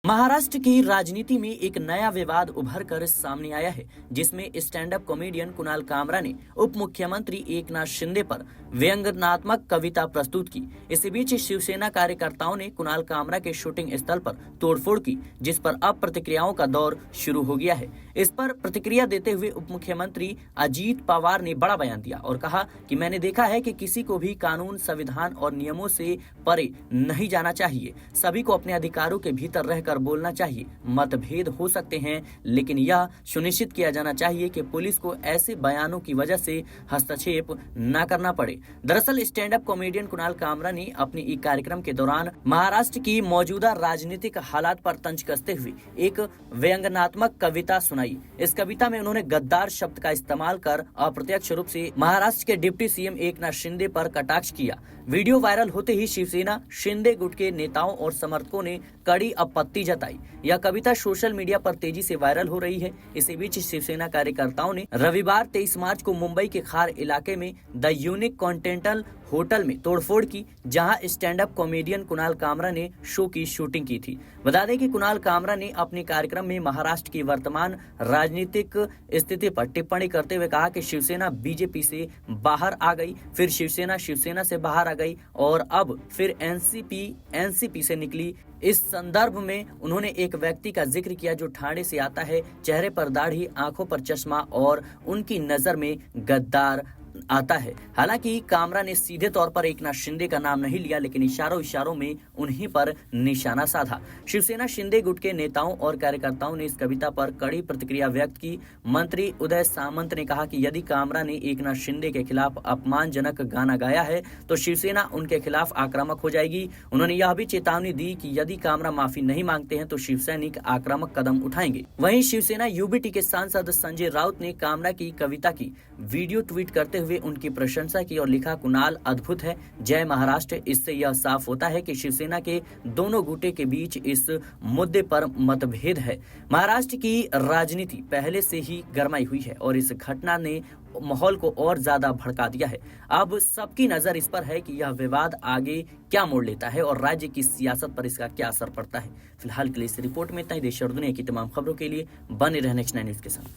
महाराष्ट्र की राजनीति में एक नया विवाद उभर कर सामने आया है, जिसमें stand up comedian Kunal Kamra ने उप मुख्यमंत्री एकनाथ शिंदे पर व्यंग्यात्मक कविता प्रस्तुत की। इसी बीच शिवसेना कार्यकर्ताओं ने कुणाल कामरा के शूटिंग स्थल पर तोड़फोड़ की, जिस पर अब प्रतिक्रियाओं का दौर शुरू हो गया है। इस पर प्रतिक्रिया देते हुए उप मुख्यमंत्री अजीत पवार ने बड़ा बयान दिया और कहा कि मैंने देखा है कि किसी को भी कानून, संविधान और नियमों से परे नहीं जाना चाहिए। सभी को अपने अधिकारों के भीतर रहकर बोलना चाहिए। मतभेद हो सकते हैं, लेकिन यह सुनिश्चित किया जाना चाहिए कि पुलिस को ऐसे बयानों की वजह से हस्तक्षेप न करना पड़े। दरअसल stand up comedian Kunal Kamra ने अपने एक कार्यक्रम के दौरान महाराष्ट्र की मौजूदा राजनीतिक हालात पर तंज कसते हुए एक व्यंग्यात्मक कविता सुनाई। इस कविता में उन्होंने गद्दार शब्द का इस्तेमाल कर अप्रत्यक्ष रूप से महाराष्ट्र के डिप्टी सीएम एकनाथ शिंदे पर कटाक्ष किया। वीडियो वायरल होते ही शिवसेना शिंदे गुट के नेताओं और समर्थकों ने कड़ी आपत्ति जताई। यह कविता सोशल मीडिया पर तेजी से वायरल हो रही है। इसी बीच शिवसेना कार्यकर्ताओं ने रविवार 23 मार्च को मुंबई के खार इलाके में द यूनिक कॉन्टिनेंटल होटल में तोड़फोड़ की, जहां stand up comedian Kunal Kamra ने शो की शूटिंग की थी। बता दें कि कुणाल कामरा ने अपने कार्यक्रम में महाराष्ट्र की वर्तमान राजनीतिक स्थिति पर टिप्पणी करते हुए कहा कि शिवसेना बीजेपी से बाहर आ गई, फिर शिवसेना शिवसेना से बाहर आ गई और अब फिर एनसीपी से निकली। इस संदर्भ में उन्होंने एक व्यक्ति का जिक्र किया जो ठाणे से आता है, चेहरे पर दाढ़ी, आंखों पर चश्मा और उनकी नजर में गद्दार आता है। हालांकि कामरा ने सीधे तौर पर एकनाथ शिंदे का नाम नहीं लिया, लेकिन इशारों में उन्हीं पर निशाना साधा। शिवसेना शिंदे गुट के नेताओं और कार्यकर्ताओं ने इस कविता पर कड़ी प्रतिक्रिया व्यक्त की। मंत्री उदय सामंत ने कहा कि यदि कामरा ने एकनाथ शिंदे के खिलाफ अपमानजनक गाना गाया है तो शिवसेना उनके खिलाफ आक्रामक हो जाएगी। उन्होंने यह भी चेतावनी दी कि यदि कामरा माफी नहीं मांगते हैं तो शिवसैनिक आक्रामक कदम उठाएंगे। वहीं शिवसेना यूबीटी के सांसद संजय राउत ने कामरा की कविता की वीडियो ट्वीट करते हुए उनकी प्रशंसा की और लिखा, कुणाल अद्भुत है, जय महाराष्ट्र। इससे यह साफ होता है कि शिवसेना के दोनों गुटे के बीच इस मुद्दे पर मतभेद है। महाराष्ट्र की राजनीति पहले से ही गरमाई हुई है और इस घटना ने माहौल को और ज्यादा भड़का दिया है। अब सबकी नजर इस पर है कि यह विवाद आगे क्या मोड़ लेता है और राज्य की सियासत पर इसका क्या असर पड़ता है। फिलहाल के लिए इस रिपोर्ट में इतना ही। देश और दुनिया की तमाम खबरों के लिए बने रहने नेक्स्ट 9 न्यूज के साथ।